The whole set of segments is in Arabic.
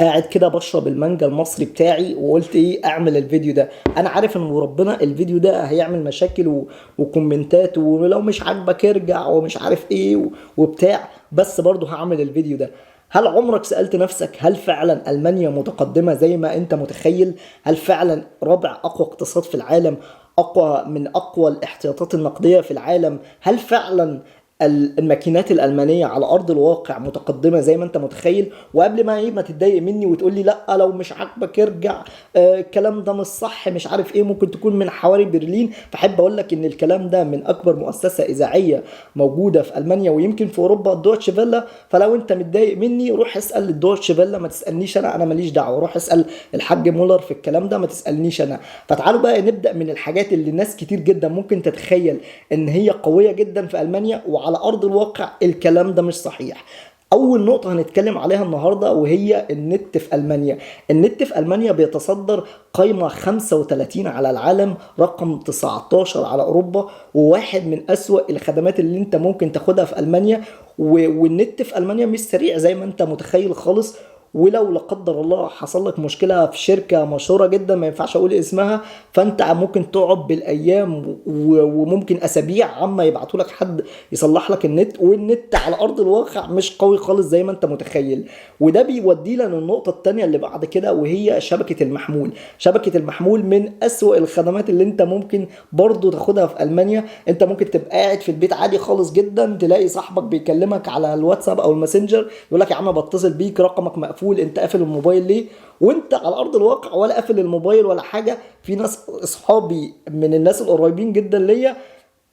قاعد كده بشرب المانجا المصري بتاعي وقلت ايه اعمل الفيديو ده. انا عارف ان ربنا الفيديو ده هيعمل مشاكل وكومنتات، ولو مش عاجبك ارجع ومش عارف ايه وبتاع، بس برضه هعمل الفيديو ده. هل عمرك سألت نفسك هل فعلا ألمانيا متقدمة زي ما انت متخيل؟ هل فعلا رابع اقوى اقتصاد في العالم، اقوى من اقوى الاحتياطات النقدية في العالم؟ هل فعلا الماكينات الألمانية على أرض الواقع متقدمة زي ما أنت متخيل؟ وقبل ما ما تتضايق مني وتقول لي لا لو مش عاجبك ارجع، الكلام ده مش صح، مش عارف ايه، ممكن تكون من حواري برلين، فحب اقول لك ان الكلام ده من اكبر مؤسسة اذاعية موجودة في المانيا ويمكن في اوروبا، الدوتش فيلا. فلو انت متضايق مني روح اسال الدوتش فيلا، ما تسالنيش انا ماليش دعوة. روح اسال الحاج مولر في الكلام ده، ما تسالنيش انا. فتعالوا بقى نبدا من الحاجات اللي ناس كتير جدا ممكن تتخيل ان هي قوية جدا في المانيا، وعلى ارض الواقع الكلام ده مش صحيح. اول نقطة هنتكلم عليها النهاردة وهي النت في المانيا. النت في المانيا بيتصدر قائمة 35 على العالم، رقم 19 على اوروبا، وواحد من اسوأ الخدمات اللي انت ممكن تاخدها في المانيا. والنت في المانيا مش سريع زي ما انت متخيل خالص. ولو لا قدر الله حصل لك مشكله في شركه مشهوره جدا ما ينفعش اقول اسمها، فانت ممكن تقعد بالايام وممكن اسابيع عما يبعتوا لك حد يصلح لك النت. والنت على ارض الواقع مش قوي خالص زي ما انت متخيل. وده بيودينا للنقطه التانية اللي بعد كده وهي شبكه المحمول. شبكه المحمول من اسوأ الخدمات اللي انت ممكن برضو تاخدها في المانيا. انت ممكن تبقى قاعد في البيت عادي خالص جدا، تلاقي صاحبك بيكلمك على الواتساب او الماسنجر يقول لك يا عم بتصل بيك رقمك مقفول، انت قافل الموبايل ليه؟ وانت على ارض الواقع ولا قافل الموبايل ولا حاجه. في ناس اصحابي من الناس القريبين جدا ليا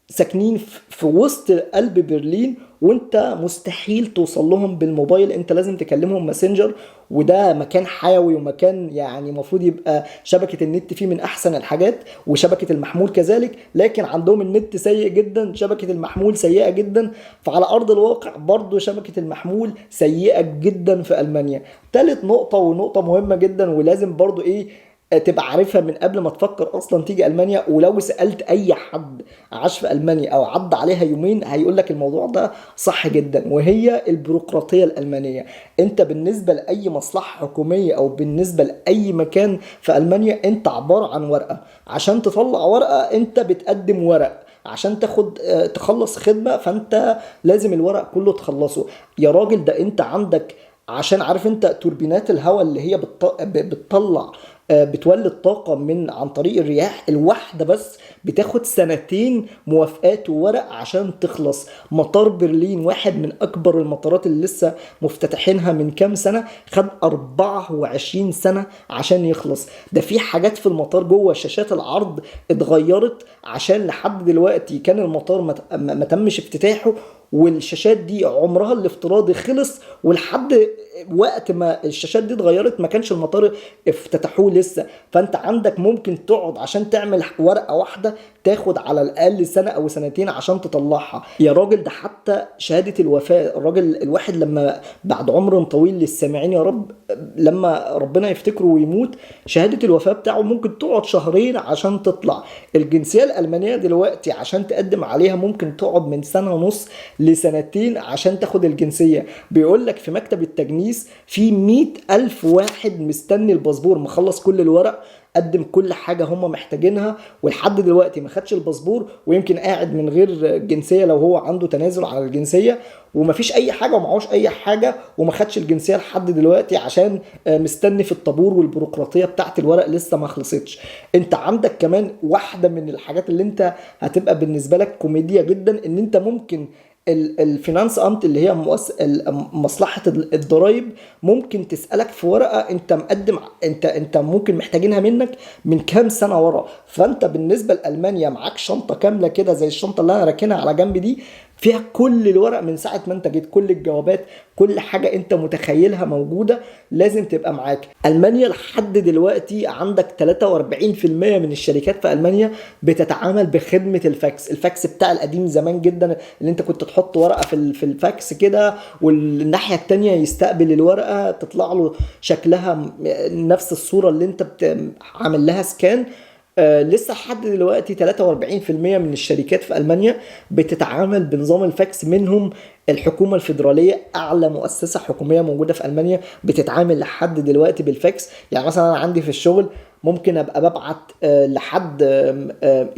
ساكنين في وسط قلب برلين، وانت مستحيل توصل لهم بالموبايل، انت لازم تكلمهم ماسنجر. وده مكان حيوي ومكان يعني المفروض يبقى شبكة النت فيه من احسن الحاجات، وشبكة المحمول كذلك، لكن عندهم النت سيء جدا، شبكة المحمول سيئة جدا. فعلى ارض الواقع برضو شبكة المحمول سيئة جدا في المانيا. تالت نقطة ونقطة مهمة جدا ولازم برضو ايه تبقى عارفها من قبل ما تفكر اصلا تيجي المانيا، ولو سالت اي حد عاش في المانيا او عدى عليها يومين هيقول لك الموضوع ده صح جدا، وهي البيروقراطيه الالمانيه. انت بالنسبه لاي مصلحه حكوميه او بالنسبه لاي مكان في المانيا انت عباره عن ورقه. عشان تطلع ورقه انت بتقدم ورق، عشان تاخد تخلص خدمه فانت لازم الورق كله تخلصه. يا راجل ده انت عندك، عشان عارف انت توربينات الهواء اللي هي بتطلع بتولد طاقة من عن طريق الرياح، الواحدة بس بتاخد سنتين موافقات وورق عشان تخلص. مطار برلين واحد من أكبر المطارات اللي لسه مفتتحينها من كام سنة خد 24 سنة عشان يخلص. ده في حاجات في المطار جوه شاشات العرض اتغيرت عشان لحد دلوقتي كان المطار ما تمش افتتاحه، والشاشات دي عمرها الافتراضي خلص، ولحد وقت ما الشاشات دي اتغيرت ما كانش المطار افتتحوه لسه. فانت عندك ممكن تقعد عشان تعمل ورقة واحدة تاخد على الاقل سنة او سنتين عشان تطلعها. يا راجل ده حتى شهادة الوفاة، الراجل الواحد لما بعد عمر طويل للسامعين يا رب، لما ربنا يفتكره ويموت، شهادة الوفاة بتاعه ممكن تقعد شهرين عشان تطلع. الجنسية الألمانية دلوقتي عشان تقدم عليها ممكن تقعد من سنة ونص لسنتين عشان تاخد الجنسية. بيقول لك في مكتب التجنيس في 100,000 واحد مستني الباسبور، مخلص كل الورق، قدم كل حاجة هم محتاجينها، ولحد دلوقتي ما خدش الباسبور، ويمكن قاعد من غير جنسية لو هو عنده تنازل على الجنسية، ومفيش اي حاجة ومعهوش اي حاجة وما خدش الجنسية لحد دلوقتي عشان مستني في الطابور، والبيروقراطية بتاعت الورق لسه ما خلصتش. انت عندك كمان واحدة من الحاجات اللي انت هتبقى بالنسبة لك كوميديا جدا، ان انت ممكن الفينانس امت اللي هي مصلحه الضرايب ممكن تسالك في ورقه انت مقدم، انت ممكن محتاجينها منك من كام سنه ورا. فانت بالنسبه لالمانيا معاك شنطه كامله كده زي الشنطه اللي انا راكنها على جنب دي، فيها كل الورق من ساعه ما انت جيت، كل الجوابات، كل حاجه انت متخيلها موجوده لازم تبقى معاك. المانيا لحد دلوقتي عندك 43% من الشركات في المانيا بتتعامل بخدمه الفاكس. الفاكس بتاع القديم زمان جدا اللي انت كنت تحط ورقه في الفاكس كده، والناحيه التانية يستقبل الورقه تطلع له شكلها نفس الصوره اللي انت عامل لها سكان. لسه لحد دلوقتي 43% من الشركات في ألمانيا بتتعامل بنظام الفاكس، منهم الحكومه الفيدراليه اعلى مؤسسه حكوميه موجوده في المانيا بتتعامل لحد دلوقتي بالفاكس. يعني مثلا انا عندي في الشغل ممكن ابقى ببعت لحد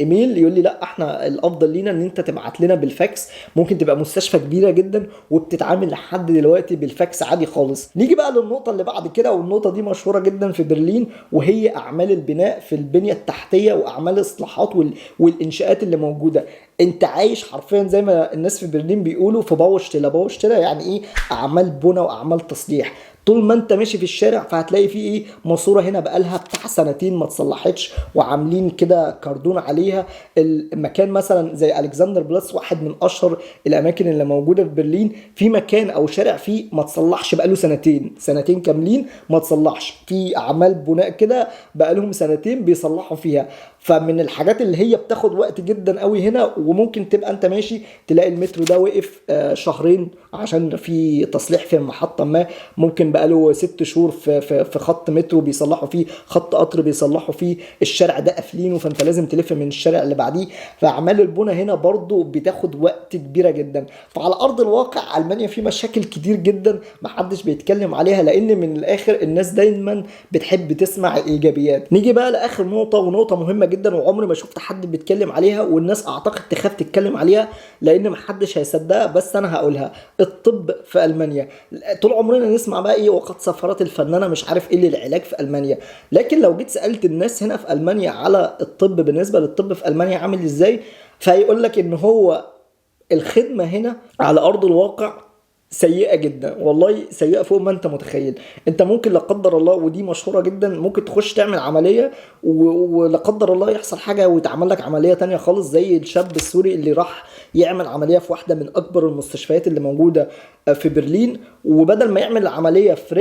ايميل يقول لي لا احنا الافضل لينا ان انت تبعت لنا بالفاكس. ممكن تبقى مستشفى كبيره جدا وبتتعامل لحد دلوقتي بالفاكس عادي خالص. نيجي بقى للنقطه اللي بعد كده، والنقطه دي مشهوره جدا في برلين، وهي اعمال البناء في البنيه التحتيه واعمال الاصلاحات والانشاءات اللي موجوده. انت عايش حرفيا زي ما الناس في برلين بيقولوا في باوشتلا. باوشتلا يعني ايه؟ اعمال بناء واعمال تصليح. طول ما انت ماشي في الشارع فهتلاقي فيه ايه؟ ماسوره هنا بقالها بتاع سنتين ما اتصلحتش وعاملين كده كاردون عليها. المكان مثلا زي الكسندر بلاس، واحد من اشهر الاماكن اللي موجوده في برلين، في مكان او شارع فيه ما تصلحش بقاله سنتين كاملين ما تصلحش. في اعمال بناء كده بقالهم سنتين بيصلحوا فيها. فمن الحاجات اللي هي بتاخد وقت جدا قوي هنا، وممكن تبقى انت ماشي تلاقي المترو ده وقف شهرين عشان في تصليح في محطة ما. ممكن بقاله 6 شهور في خط مترو بيصلحوا فيه، خط قطر بيصلحوا فيه، الشارع ده قافلينه فانت لازم تلف من الشارع اللي بعديه. فاعمال البناء هنا برضو بتاخد وقت كبيرة جدا. فعلى ارض الواقع المانيا في مشاكل كتير جدا محدش بيتكلم عليها، لان من الاخر الناس دايما بتحب تسمع الايجابيات. نيجي بقى لاخر نقطة، ونقطة مهمة جدا وعمري ما شفت حد بيتكلم عليها، والناس اعتقد تخاف تتكلم عليها لان محدش هيصدقها، بس انا هقولها. الطب في المانيا طول عمرنا نسمع بقى ايه؟ وقد سافرت الفنانه مش عارف ايه للعلاج في المانيا. لكن لو جيت سالت الناس هنا في المانيا على الطب، بالنسبه للطب في المانيا عامل ازاي، فهيقول لك ان هو الخدمه هنا على ارض الواقع سيئة جدا، والله سيئة فوق ما انت متخيل. انت ممكن لا قدر الله، ودي مشهورة جدا، ممكن تخش تعمل عملية ولا قدر الله يحصل حاجة ويتعمل لك عملية تانية خالص، زي الشاب السوري اللي راح يعمل عملية في واحدة من اكبر المستشفيات اللي موجودة في برلين، وبدل ما يعمل العملية في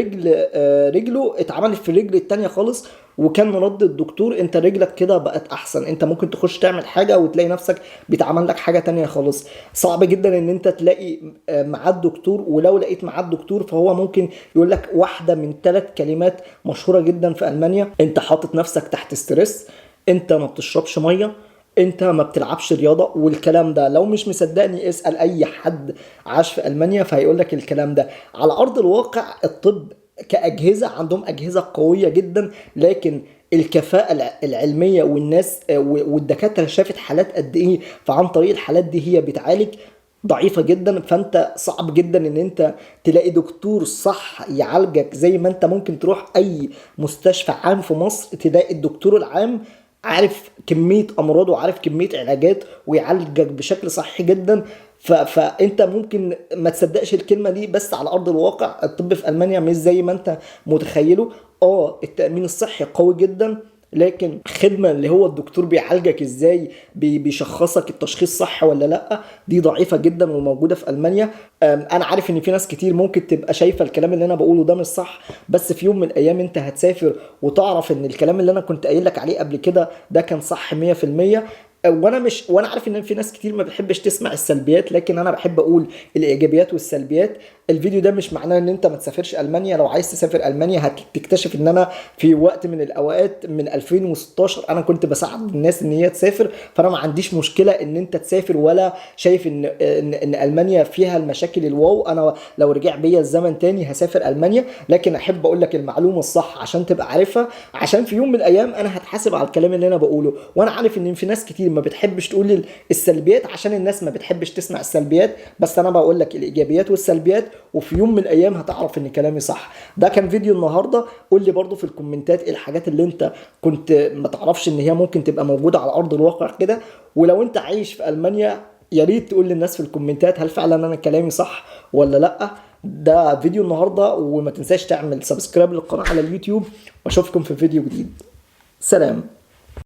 رجله اتعملت في الرجل التانية خالص. وكان مرد الدكتور انت رجلك كده بقت احسن، انت ممكن تخش تعمل حاجة وتلاقي نفسك بيتعمل لك حاجة تانية خالص. صعب جدا ان انت تلاقي ميعاد دكتور، ولو لقيت ميعاد دكتور فهو ممكن يقول لك واحدة من 3 كلمات مشهورة جدا في المانيا: انت حاطط نفسك تحت ستريس، انت ما بتشربش مية، انت ما بتلعبش رياضه. والكلام ده لو مش مصدقني اسال اي حد عاش في المانيا فهيقول لك الكلام ده. على ارض الواقع الطب كاجهزه عندهم اجهزه قويه جدا، لكن الكفاءة العلمية والناس والدكاترة شافت حالات قد ايه، فعن طريق الحالات دي هي بتعالج، ضعيفة جدا. فانت صعب جدا ان انت تلاقي دكتور صح يعالجك، زي ما انت ممكن تروح اي مستشفى عام في مصر تلاقي الدكتور العام عارف كمية امراض وعارف كمية علاجات ويعالجك بشكل صحي جدا. فانت ممكن ما تصدقش الكلمة دي، بس على ارض الواقع الطب في المانيا مش زي ما انت متخيله. التأمين الصحي قوي جدا، لكن خدمة اللي هو الدكتور بيعالجك ازاي، بيشخصك التشخيص صح ولا لا، دي ضعيفة جدا وموجودة في ألمانيا. انا عارف ان في ناس كتير ممكن تبقى شايفة الكلام اللي انا بقوله ده مش صح، بس في يوم من الايام انت هتسافر وتعرف ان الكلام اللي انا كنت قايل لك عليه قبل كده ده كان صح 100%. وانا عارف ان في ناس كتير ما بتحبش تسمع السلبيات، لكن انا بحب اقول الايجابيات والسلبيات. الفيديو ده مش معناه ان انت ما تسافرش المانيا. لو عايز تسافر المانيا هتكتشف ان انا في وقت من الاوقات من 2016 انا كنت بساعد الناس ان هي تسافر، فانا ما عنديش مشكله ان انت تسافر، ولا شايف ان المانيا فيها المشاكل الواو. انا لو رجع بيا الزمن تاني هسافر المانيا، لكن احب اقول لك المعلومه الصح عشان تبقى عارفها، عشان في يوم من الايام انا هتحاسب على الكلام اللي انا بقوله. وانا عارف ان في ناس كتير ما بتحبش تقول السلبيات عشان الناس ما بتحبش تسمع السلبيات، بس انا بقول لك الايجابيات والسلبيات، وفي يوم من الايام هتعرف ان كلامي صح. ده كان فيديو النهارده. قول لي برضو في الكومنتات ايه الحاجات اللي انت كنت ما تعرفش ان هي ممكن تبقى موجوده على ارض الواقع كده. ولو انت عايش في المانيا يا ريت تقول للناس في الكومنتات هل فعلا انا كلامي صح ولا لا. ده فيديو النهارده، وما تنساش تعمل سبسكرايب للقناه على اليوتيوب، واشوفكم في فيديو جديد. سلام.